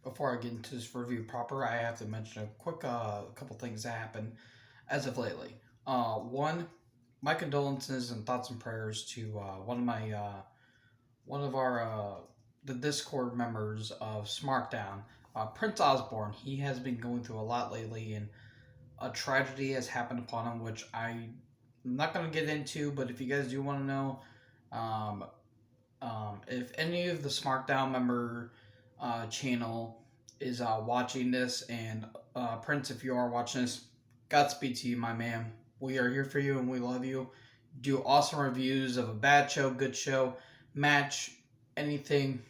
before I get into this review proper, I have to mention a quick couple things that happened as of lately. One, my condolences and thoughts and prayers to one of our the Discord members of SmartDown, Prince Osborne. He has been going through a lot lately, and a tragedy has happened upon him, which I'm not going to get into. But if you guys do want to know, um, if any of the SmartDown member channel is watching this, and Prince, if you are watching this, Godspeed to you, my man. We are here for you, and we love you. Do awesome reviews of a bad show, good show, match, anything.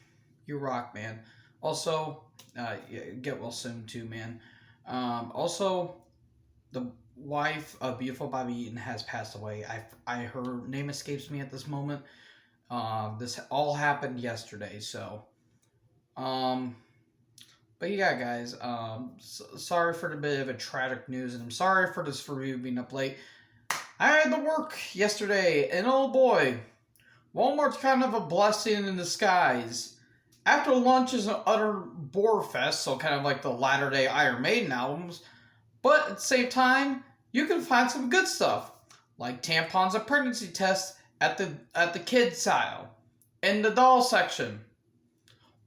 You rock, man. Also, get well soon too, man. Also, the wife of beautiful Bobby Eaton has passed away. Her name escapes me at this moment. This all happened yesterday, so um, but yeah, guys. Sorry for the bit of a tragic news, and I'm sorry for this review being up late. I had to work yesterday, and oh boy, Walmart's kind of a blessing in disguise. After lunch is an utter bore fest, so kind of like the latter day Iron Maiden albums, but at the same time, you can find some good stuff, like tampons and pregnancy tests at the kids aisle, in the doll section.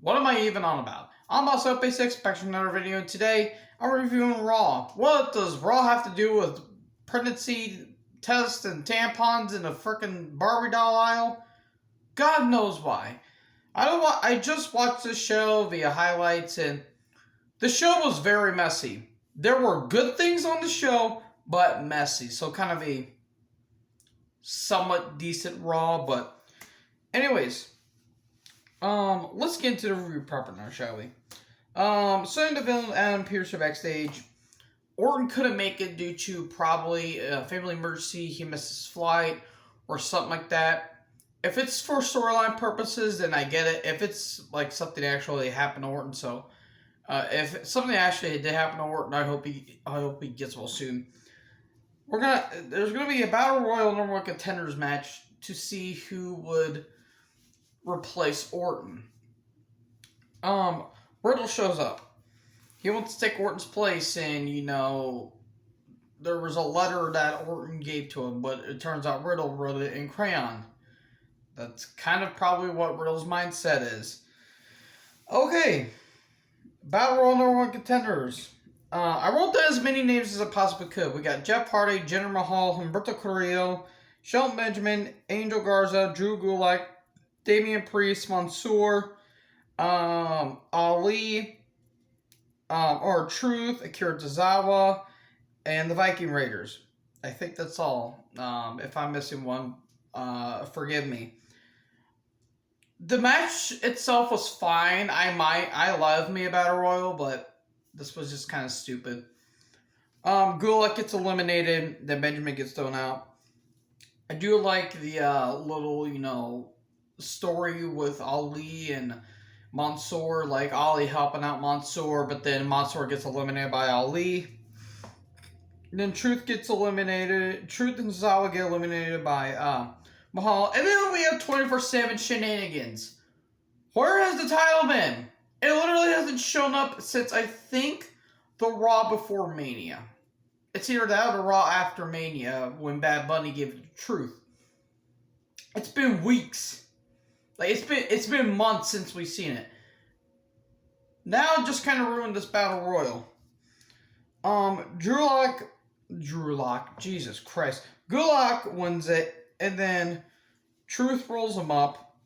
What am I even on about? I'm also Basic back to another video, and today I'm reviewing Raw. What does Raw have to do with pregnancy tests and tampons in a freaking Barbie doll aisle? God knows why. I just watched this show via highlights, and the show was very messy. There were good things on the show, but messy. So kind of a somewhat decent Raw, but anyways, let's get into the review proper now, shall we? So in the villain, Adam Pearce are backstage. Orton couldn't make it due to probably a family emergency. He missed his flight or something like that. If it's for storyline purposes, then I get it. If it's like something actually happened to Orton, so if something actually did happen to Orton, I hope he gets well soon. There's gonna be a Battle Royal Number One Contenders match to see who would replace Orton. Riddle shows up. He wants to take Orton's place, and there was a letter that Orton gave to him, but it turns out Riddle wrote it in crayon. That's kind of probably what Riddle's mindset is. Okay, Battle Royal Number One Contenders. I wrote down as many names as I possibly could. We got Jeff Hardy, Jinder Mahal, Humberto Carrillo, Shelton Benjamin, Angel Garza, Drew Gulak, Damian Priest, Mansoor, Ali, or Truth, Akira Tozawa, and the Viking Raiders. I think that's all. If I'm missing one, forgive me. The match itself was fine. I love me a Battle Royal, but this was just kind of stupid. Gulak gets eliminated, then Benjamin gets thrown out. I do like the little, story with Ali and Mansoor, like Ali helping out Mansoor, but then Mansoor gets eliminated by Ali. And then Truth gets eliminated. Truth and Zawa get eliminated by Mahal. And then we have 24/7 shenanigans. Where has the title been? It literally hasn't shown up since, I think, the Raw before Mania. It's either that or the Raw after Mania when Bad Bunny gave it to Truth. It's been weeks. Like, it's been months since we've seen it. Now it just kind of ruined this Battle Royal. Drew Lock, Jesus Christ. Gulak wins it, and then Truth rolls him up.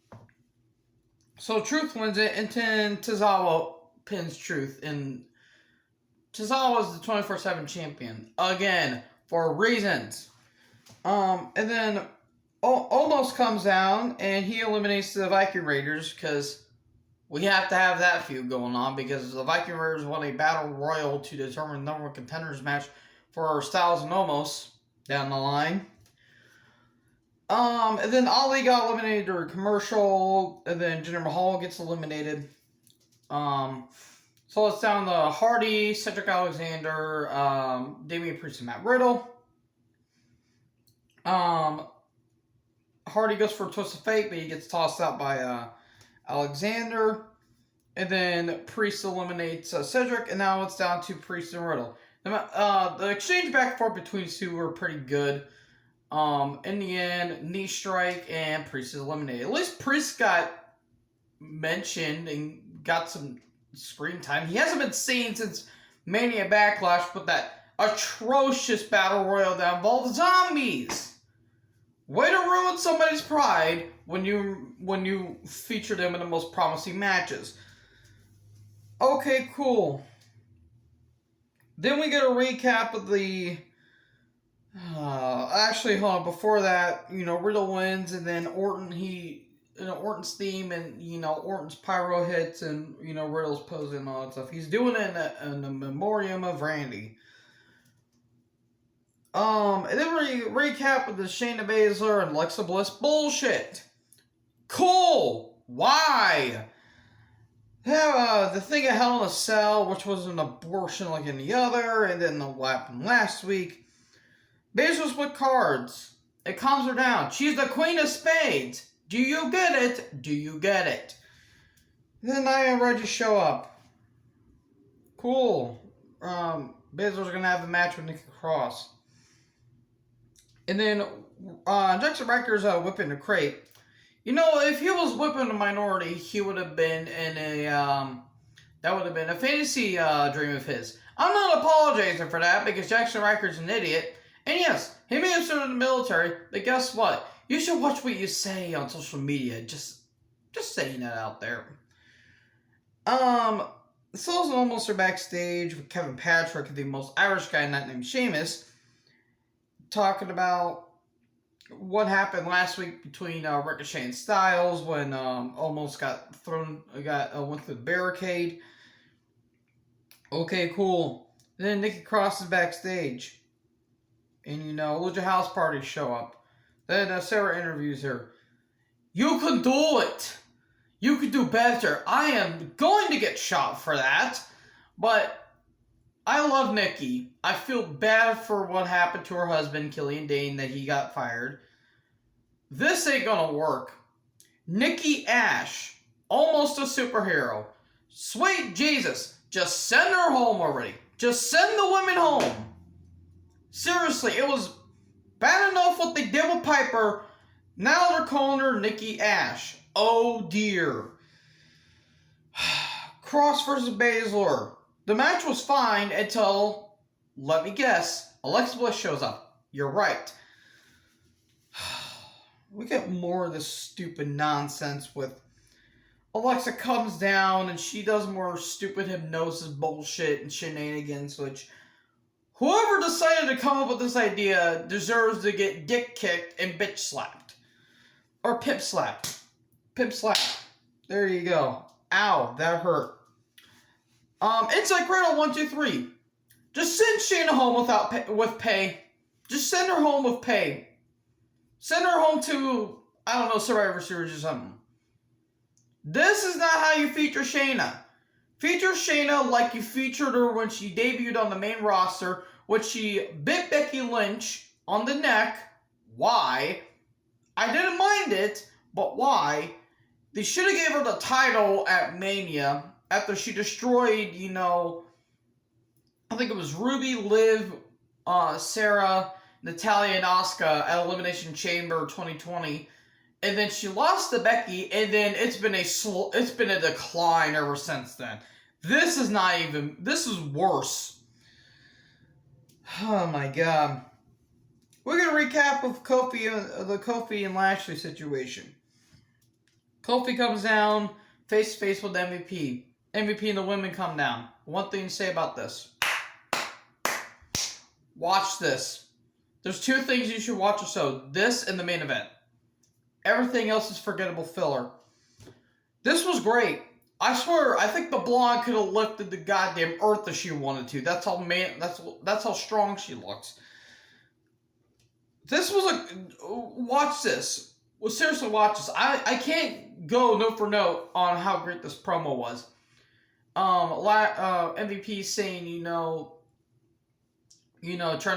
So Truth wins it, and then Tozawa pins Truth, and Tozawa is the 24/7 champion again for reasons. And then Almost comes down, and he eliminates the Viking Raiders because we have to have that feud going on because the Viking Raiders won a Battle Royal to determine the number one contenders match for Styles and Omos down the line. And then Ali got eliminated during commercial, and then Jinder Mahal gets eliminated. So it's down to Hardy, Cedric Alexander, Damian Priest, and Matt Riddle. Hardy goes for a twist of fate, but he gets tossed out by Alexander. And then Priest eliminates Cedric, and now it's down to Priest and Riddle. The exchange back and forth between the two were pretty good. In the end, knee strike and Priest is eliminated. At least Priest got mentioned and got some screen time. He hasn't been seen since Mania Backlash, but that atrocious battle royal that involved zombies. Way to ruin somebody's pride when you feature them in the most promising matches. Okay, cool. Then we get a recap of the. Actually, hold on. Before that, Riddle wins, and then Orton's theme, and Orton's pyro hits, and Riddle's posing and all that stuff. He's doing it in the memoriam of Randy. And then we recap with the Shayna Baszler and Alexa Bliss bullshit. Cool. Why? The thing of Hell in a Cell, which was an abortion like any other, and then what happened last week. Baszler split cards. It calms her down. She's the Queen of Spades. Do you get it? Do you get it? Then Nia and Reggie show up. Cool. Baszler's gonna have a match with Nikki Cross. And then Jackson Riker's whipping the crate. If he was whipping a minority, he would have been in that would have been a fantasy dream of his. I'm not apologizing for that because Jackson Riker's an idiot. And yes, he may have served in the military, but guess what? You should watch what you say on social media. Just saying that out there. The Souls and Almost are backstage with Kevin Patrick, the most Irish guy not named Sheamus, talking about what happened last week between Ricochet and Styles when Almost went through the barricade. Okay, cool. Then Nikki Cross is backstage. And, Lucha House Party show up. Then Sarah interviews her. You can do it. You can do better. I am going to get shot for that. But I love Nikki. I feel bad for what happened to her husband, Killian Dane, that he got fired. This ain't gonna work. Nikki Ash, almost a superhero. Sweet Jesus, just send her home already. Just send the women home. Seriously, it was bad enough what they did with Piper. Now they're calling her Nikki Ash. Oh dear. Cross versus Baszler. The match was fine until, let me guess, Alexa Bliss shows up. You're right. We get more of this stupid nonsense with Alexa comes down and she does more stupid hypnosis bullshit and shenanigans, which whoever decided to come up with this idea deserves to get dick kicked and bitch slapped. Or pip slapped. Pip slapped. There you go. Ow, that hurt. Inside Cradle 1, 2, 3. Just send Shayna home with pay. Just send her home with pay. Send her home to, Survivor Series or something. This is not how you feature Shayna. Feature Shayna like you featured her when she debuted on the main roster, when she bit Becky Lynch on the neck. Why? I didn't mind it, but why? They should have gave her the title at Mania after she destroyed, I think it was Ruby, Liv, Sarah, Natalya, and Asuka at Elimination Chamber 2020. And then she lost to Becky, and then it's been a decline ever since then. This is worse. Oh my god. We're going to recap of the Kofi and Lashley situation. Kofi comes down face to face with MVP. MVP and the women come down. One thing to say about this. Watch this. There's two things you should watch or so. This and the main event. Everything else is forgettable filler. This was great. I swear, I think the blonde could have lifted the goddamn earth if she wanted to. That's how strong she looks. This was watch this. Well, seriously, watch this. I can't go note for note on how great this promo was. MVP saying, trying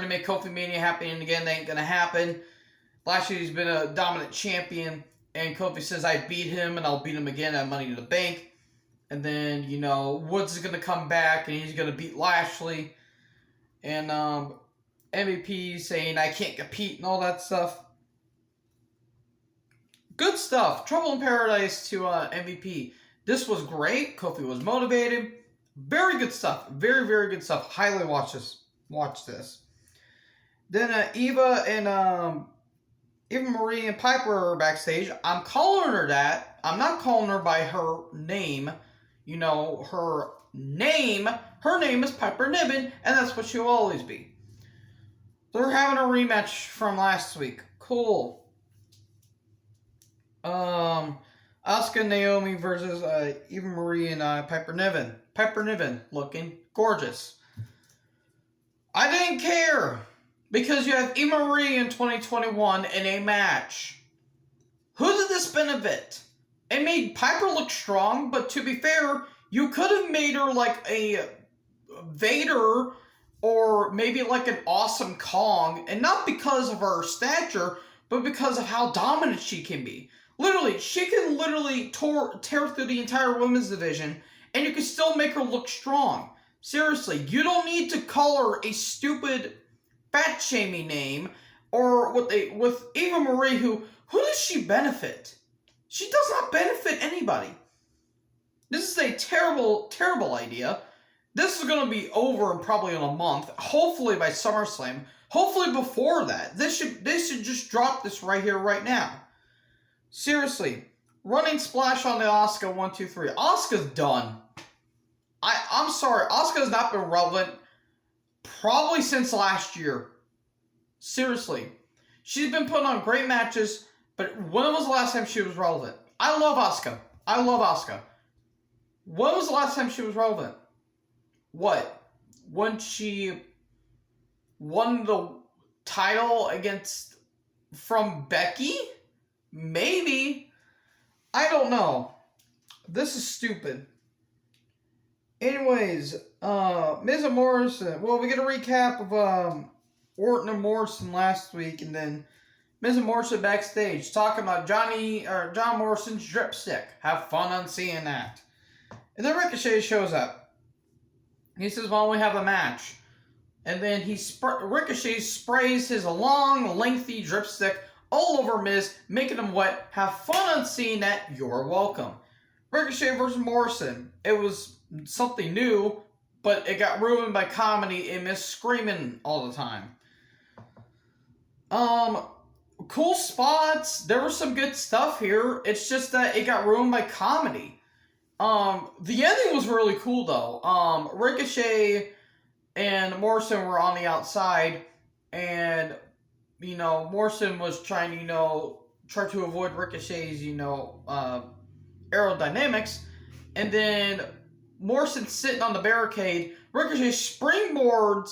to make Kofi Mania happen, and again, that ain't gonna happen. Lashley's been a dominant champion, and Kofi says, I beat him, and I'll beat him again at Money in the Bank. And then, Woods is going to come back and he's going to beat Lashley. And MVP saying, I can't compete and all that stuff. Good stuff. Trouble in Paradise to MVP. This was great. Kofi was motivated. Very good stuff. Very, very good stuff. Highly watch this. Then Eva Marie and Piper are backstage. I'm calling her that. I'm not calling her by her name. Her name is Piper Niven, and that's what she'll always be. They're having a rematch from last week. Cool. Asuka Naomi versus Eva Marie and Piper Niven. Piper Niven looking gorgeous. I didn't care because you have Eva Marie in 2021 in a match. Who did this benefit? It made Piper look strong, but to be fair, you could have made her like a Vader or maybe like an Awesome Kong, and not because of her stature, but because of how dominant she can be. Literally, she can tear through the entire women's division, and you can still make her look strong. Seriously, you don't need to call her a stupid fat-shaming name, or with Eva Marie, who does she benefit? She does not benefit anybody. This is a terrible, terrible idea. This is going to be over in probably in a month, hopefully by SummerSlam. Hopefully before that. They should just drop this right here, right now. Seriously, running splash on the Asuka 1, 2, 3. Asuka's done. I'm sorry, Asuka has not been relevant probably since last year. Seriously. She's been putting on great matches, but when was the last time she was relevant? I love Asuka. When was the last time she was relevant? What? When she won the title from Becky? Maybe. I don't know. This is stupid. Anyways, Miz and Morrison. Well, we get a recap of Orton and Morrison last week, and then Miz and Morrison backstage talking about John Morrison's drip stick. Have fun on seeing that. And then Ricochet shows up. He says, "Well, we have a match." And then Ricochet sprays his long, lengthy drip stick all over Miz, making him wet. Have fun on seeing that. You're welcome. Ricochet versus Morrison. It was something new, but it got ruined by comedy and Miz screaming all the time. Cool spots. There was some good stuff here. It's just that it got ruined by comedy. The ending was really cool though. Ricochet and Morrison were on the outside, and Morrison was trying to try to avoid Ricochet's aerodynamics, and then Morrison sitting on the barricade. Ricochet springboard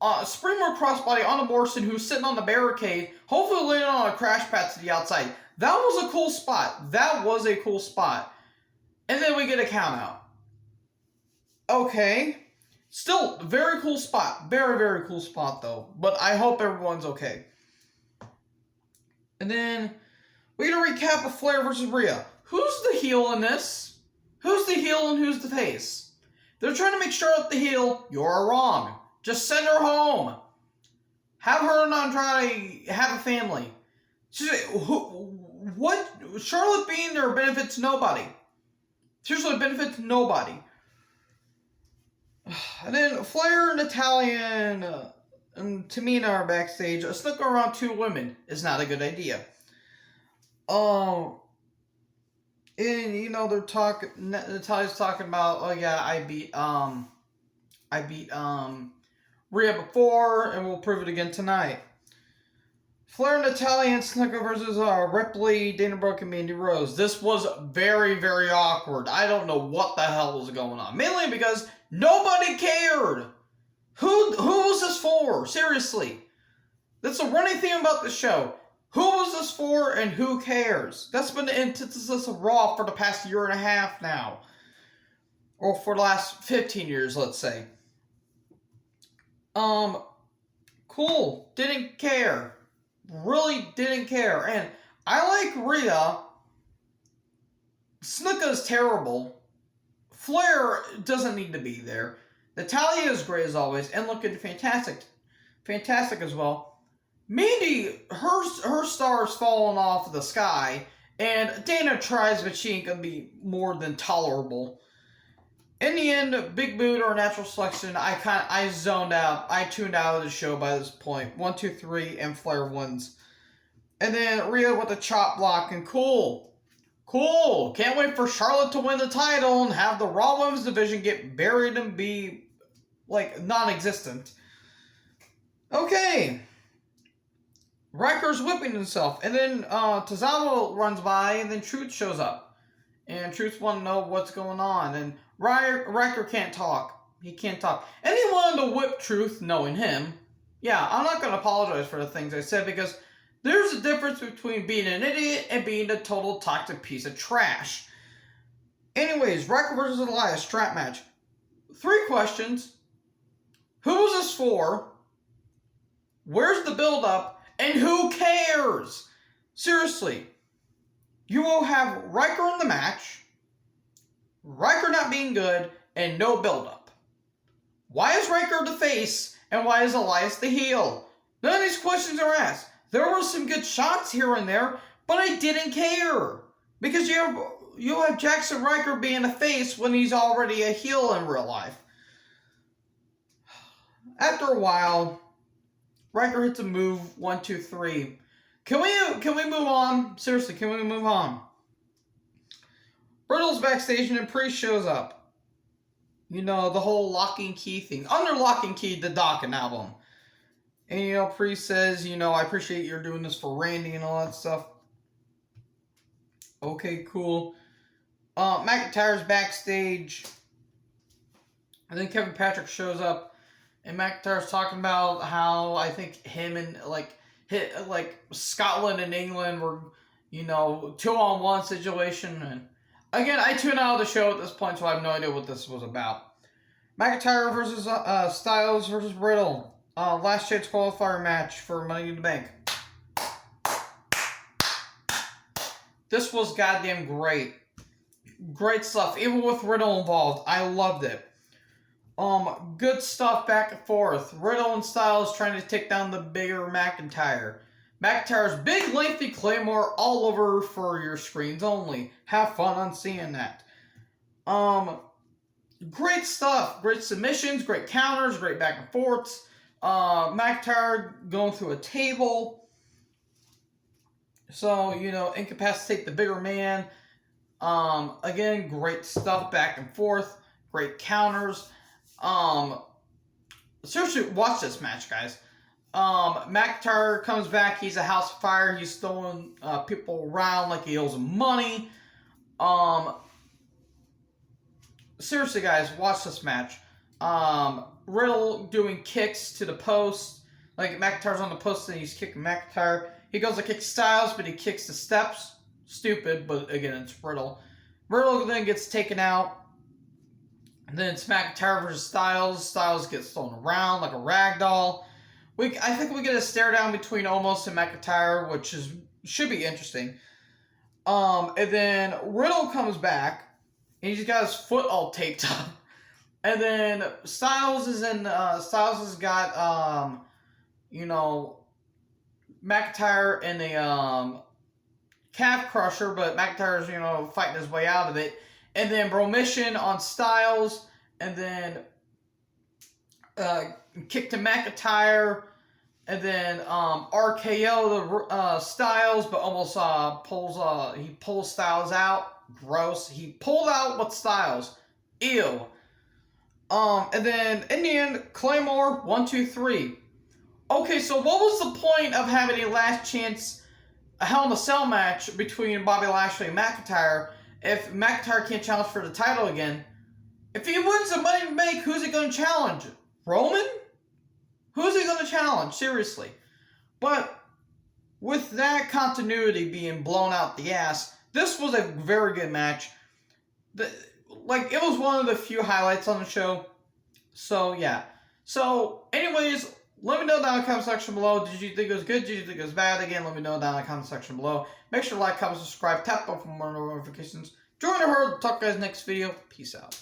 crossbody onto Morrison, who's sitting on the barricade, hopefully landing on a crash pad to the outside. That was a cool spot. And then we get a count out. Okay. Still, very cool spot. Very, very cool spot, though. But I hope everyone's okay. And then we get a recap of Flair versus Rhea. Who's the heel in this? Who's the heel and who's the face? They're trying to make Charlotte the heel. You're wrong. Just send her home. Have her and Andrade have a family. What? Charlotte being there benefits nobody. Seriously, it benefits nobody. And then Flair and Natalya and Tamina are backstage. A snuck around two women is not a good idea. And they're talking. Natalya's talking about, oh yeah, I beat Rhea before, and we'll prove it again tonight. Flair and Natalya and Snuka versus Ripley, Dana Brooke, and Mandy Rose. This was very, very awkward. I don't know what the hell was going on. Mainly because nobody cared. Who was this for? Seriously. That's a running theme about the show. Who was this for and who cares? That's been the antithesis of Raw for the past year and a half now. Or for the last 15 years, let's say. Cool. Didn't care. Really didn't care. And I like Rhea. Snuka is terrible. Flair doesn't need to be there. Natalya is great as always and looking fantastic as well. Mandy, her star's falling off the sky, and Dana tries, but she ain't gonna be more than tolerable. In the end, big boot or natural selection, I zoned out. I tuned out of the show by this point. 1, 2, 3, and Flair wins. And then Rhea with the chop block, and cool. Can't wait for Charlotte to win the title and have the Raw Women's division get buried and be, like, non-existent. Okay. Riker's whipping himself, and then Tozawa runs by, and then Truth shows up. And Truth wants to know what's going on, and Riker can't talk. He can't talk. And he wanted to whip Truth, knowing him. Yeah, I'm not going to apologize for the things I said, because there's a difference between being an idiot and being a total toxic piece of trash. Anyways, Riker versus Elias, strap match. 3 questions. Who was this for? Where's the build-up? And who cares? Seriously. You will have Riker in the match, Riker not being good, and no build-up. Why is Riker the face, and why is Elias the heel? None of these questions are asked. There were some good shots here and there, but I didn't care. Because you have Jackson Riker being a face when he's already a heel in real life. After a while, Riker hits a move, 1, 2, 3. Can we move on? Seriously, can we move on? Brittle's backstage and then Priest shows up. You know, the whole Lock and Key thing. Under Lock and Key, the Dawkins album. And, you know, Priest says, you know, I appreciate you're doing this for Randy and all that stuff. Okay, cool. McIntyre's backstage. And then Kevin Patrick shows up. And McIntyre's talking about how I think him and, like Scotland and England were, you know, 2-on-1 situation. And again, I tuned out of the show at this point, so I have no idea what this was about. McIntyre versus Styles versus Riddle. Last chance qualifier match for Money in the Bank. This was goddamn great. Great stuff. Even with Riddle involved, I loved it. Good stuff back and forth. Riddle and Styles trying to take down the bigger McIntyre. McIntyre's big lengthy claymore all over for your screens only. Have fun on seeing that. Great stuff. Great submissions, great counters, great back and forths. McIntyre going through a table. So, you know, incapacitate the bigger man. Again, great stuff back and forth. Great counters. Seriously, watch this match, guys. McIntyre comes back. He's a house of fire. He's throwing people around like he owes them money. Seriously, guys, watch this match. Riddle doing kicks to the post. Like, McIntyre's on the post and he's kicking McIntyre. He goes to kick Styles, but he kicks the steps. Stupid, but again, it's Riddle. Riddle then gets taken out. And then it's McIntyre versus Styles. Styles gets thrown around like a rag doll. I think we get a stare down between Omos and McIntyre, which should be interesting. And then Riddle comes back, and he's got his foot all taped up. And then Styles has got you know, McIntyre in the calf crusher, but McIntyre's, you know, fighting his way out of it. And then Bromission on Styles, and then kick to McIntyre, and then RKO the Styles, but almost pulls Styles out. Gross. He pulled out with Styles. Ew. And then in the end, Claymore 1, 2, 3. Okay, so what was the point of having a last chance Hell in a Cell match between Bobby Lashley and McIntyre if McIntyre can't challenge for the title again? If he wins the Money in the Bank, who's he going to challenge? Roman? Who's he going to challenge? Seriously. But with that continuity being blown out the ass, this was a very good match. It was one of the few highlights on the show. So, yeah. So, anyways, let me know down in the comment section below. Did you think it was good? Did you think it was bad? Again, let me know down in the comment section below. Make sure to like, comment, subscribe, tap on for more notifications. Join the herd. Talk to you guys next video. Peace out.